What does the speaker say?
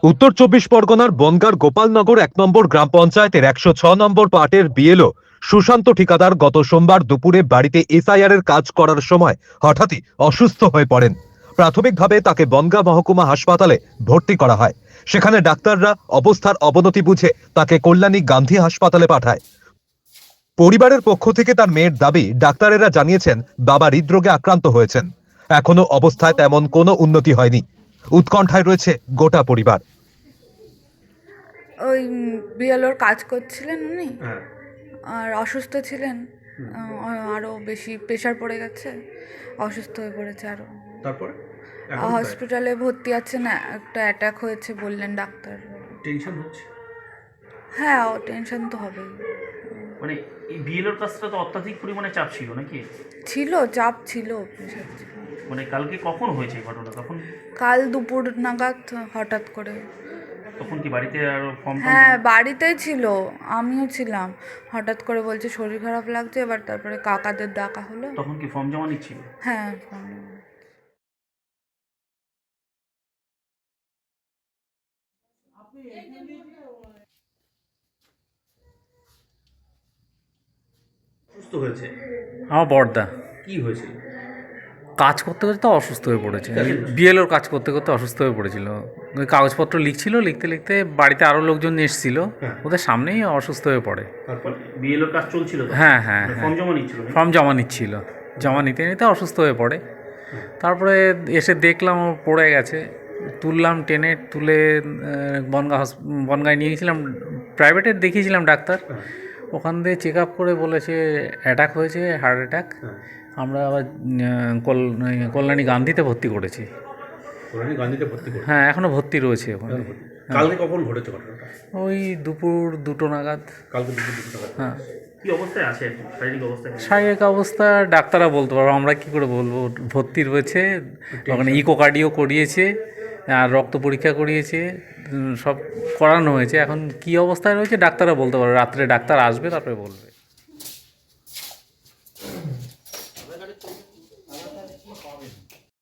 উত্তর চব্বিশ পরগনার বনগাঁর গোপালনগর ১ নম্বর গ্রাম পঞ্চায়েতের ১০৬ নম্বর পার্টের বিএলও সুশান্ত ঠিকাদার গত সোমবার দুপুরে বাড়িতে এসআইআর এর কাজ করার সময় হঠাৎই অসুস্থ হয়ে পড়েন। প্রাথমিকভাবে তাকে বনগাঁ মহকুমা হাসপাতালে ভর্তি করা হয়। সেখানে ডাক্তাররা অবস্থার অবনতি বুঝে তাকে কল্যাণী গান্ধী হাসপাতালে পাঠায়। পরিবারের পক্ষ থেকে তার মেয়ের দাবি, ডাক্তারেরা জানিয়েছেন বাবা হৃদরোগে আক্রান্ত হয়েছেন। এখনো অবস্থায় তেমন কোনো উন্নতি হয়নি। উৎকণ্ঠায় রয়েছে গোটা পরিবার। ওই বিএলওর কাজ করছিলেন উনি, হ্যাঁ। আর অসুস্থ ছিলেন। আরও বেশি প্রেশার পড়ে গেছে, অসুস্থ হয়ে পড়েছে আরও। তারপরে এখন কোথায়? হসপিটালে ভর্তি আছেন, একটা অ্যাটাক হয়েছে বললেন ডাক্তার। টেনশন হচ্ছে? হ্যাঁ, টেনশন তো হবেই। মানে এই বিএলওর কাজটা তো অত্যাধিক পরিমাণে চাপ ছিল নাকি? ছিল, চাপ ছিল, প্রেশার ছিল। মানে কালকে কখন হয়েছে এই ঘটনা? তখন কাল দুপুর নাগাদ হঠাৎ করে। তখন কি বাড়িতে আর ফর্ম হ্যাঁ, বাড়িতেই ছিল, আমিও ছিলাম। হঠাৎ করে বলছে শরীর খারাপ লাগছে, এবার তারপরে কাকাদের ডাকা হলো। তখন কি ফর্ম জমা নিচ্ছিল? হ্যাঁ, সুস্থ হয়েছে? আমার বড়দা কি হয়েছে? কাজ করতে করতে তো অসুস্থ হয়ে পড়েছে। বিএলওর কাজ করতে করতে অসুস্থ হয়ে পড়েছিল। ওই কাগজপত্র লিখছিল, লিখতে লিখতে বাড়িতে আরও লোকজন এসেছিল, ওদের সামনেই অসুস্থ হয়ে পড়ে। তারপর বিএলওর কাজ চলছিল তো? হ্যাঁ হ্যাঁ মানে হ্যাঁ, ফর্ম জমা নিচ্ছিল নাকি? ফর্ম জমা নিচ্ছিল, জমা নিতে নিতে অসুস্থ হয়ে পড়ে। তারপরে এসে দেখলাম ও পড়ে গেছে, তুললাম, টেনে তুলে বনগাঁয় নিয়ে গেছিলাম, প্রাইভেটে দেখিয়েছিলাম ডাক্তার। ওখান দিয়ে চেক আপ করে বলেছে অ্যাটাক হয়েছে, হার্ট অ্যাটাক। আমরা আবার কল্যাণী গান্ধীতে ভর্তি করেছি। কল্যাণী গান্ধীতে ভর্তি করে? হ্যাঁ, এখনও ভর্তি রয়েছে ওখানে। কালকে কখন ঘটেছে ঘটনাটা? ওই দুপুর 2টো নাগাদ। কালকে দুপুর 2টো নাগাদ। হ্যাঁ, কি অবস্থায় আছে এখন? শারীরিক অবস্থায় কেমন? শারীরিক অবস্থা ডাক্তাররা বলতে পারবো, আমরা কী করে বলবো। ভর্তি রয়েছে ওখানে, ইকোকার্ডিও করিয়েছে আর রক্ত পরীক্ষা করিয়েছে, সব করানো হয়েছে। এখন কী অবস্থায় রয়েছে ডাক্তাররা বলতে পারবে, রাত্রে ডাক্তার আসবে তারপরে বলবে।